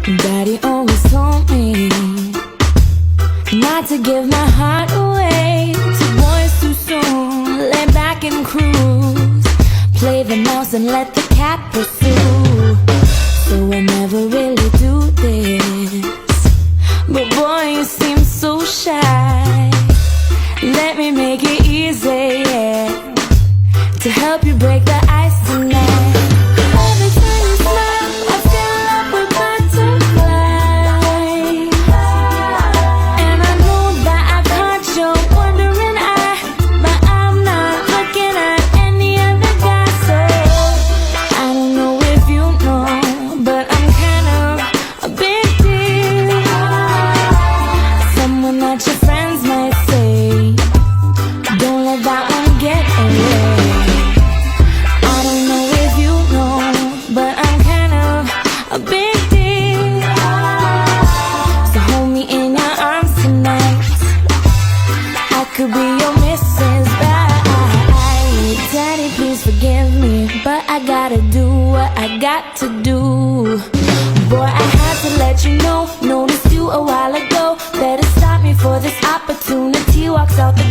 Daddy always told me not to give my heart away to boys too soon. Lay back and cruise, play the mouse and let the cat pursue. So I never really do this, but boy, you seem so shy. Let me make it easy, yeah, to help you break the ice tonight. Every time you smile, I fill up with butterflies, and I know that I caught your wandering eye, but I'm not looking at any other guy. So I don't know if you know, but I'm kind of a big deal. Someone that your friends might say, don't let that one get away. I don't know if you know, but I'm kind of a big deal. So hold me in your arms tonight. I could be your Mrs. Right. Daddy, please forgive me, but I gotta do what I got to do. Boy, I had to let you know, noticed you a while ago. Better stop me for this opportunity. Walks out the